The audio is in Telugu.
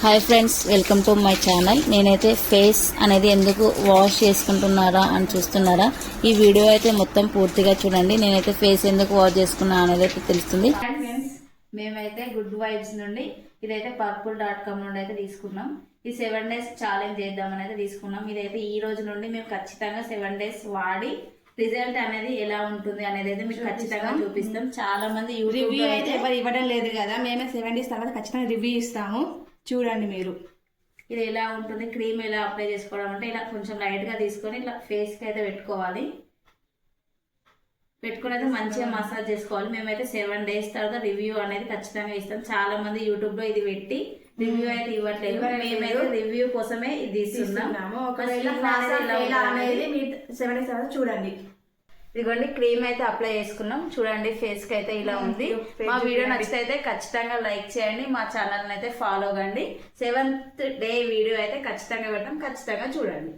Hi friends, welcome to my channel. నేనైతే ఫేస్ అనేది ఎందుకు వాష్ చేసుకుంటున్నారా అని చూస్తున్నారా? ఈ వీడియో అయితే మొత్తం పూర్తిగా చూడండి. నేనైతే ఫేస్ ఎందుకు వాష్ చేసుకున్నా అనేది అయితే తెలుస్తుంది. ఫ్రెండ్స్, మేమైతే గుడ్ వైబ్స్ నుండి ఇదైతే purple.com నుండి అయితే తీసుకున్నాం. ఈ 7 days ఛాలెంజ్ చేద్దామని అయితే తీసుకున్నాం. ఇదైతే ఈ రోజు నుండి మేము ఖచ్చితంగా 7 days వాడి రిజల్ట్ అనేది ఎలా ఉంటుంది అనేది అయితే మీకు ఖచ్చితంగా చూపిస్తాం. చాలా మంది రివ్యూ అయితే ఎవరు ఇవ్వడం లేదు కదా, మేమే 7 days తర్వాత ఖచ్చితంగా రివ్యూ ఇస్తాము. చూడండి మీరు ఇది ఎలా ఉంటుంది. క్రీమ్ ఎలా అప్లై చేసుకోవడం అంటే ఇలా కొంచెం లైట్ గా తీసుకొని ఇట్లా ఫేస్ కి అయితే పెట్టుకోవాలి. పెట్టుకుని అయితే మంచిగా మసాజ్ చేసుకోవాలి. మేమైతే 7 days తర్వాత రివ్యూ అనేది ఖచ్చితంగా ఇస్తాం. చాలా మంది యూట్యూబ్ లో ఇది పెట్టి రివ్యూ అయితే ఇవ్వట్లేదు. మేమైతే రివ్యూ కోసమే ఇది ఇస్తున్నాము. అనేది 7 days తర్వాత చూడండి. ఇదిగోండి, క్రీమ్ అయితే అప్లై చేసుకున్నాం. చూడండి, ఫేస్ కి అయితే ఇలా ఉంది. మా వీడియో నచ్చితే అయితే ఖచ్చితంగా లైక్ చేయండి. మా ఛానల్ అయితే ఫాలో కండి. 7th day వీడియో అయితే ఖచ్చితంగా పెట్టాం. ఖచ్చితంగా చూడండి.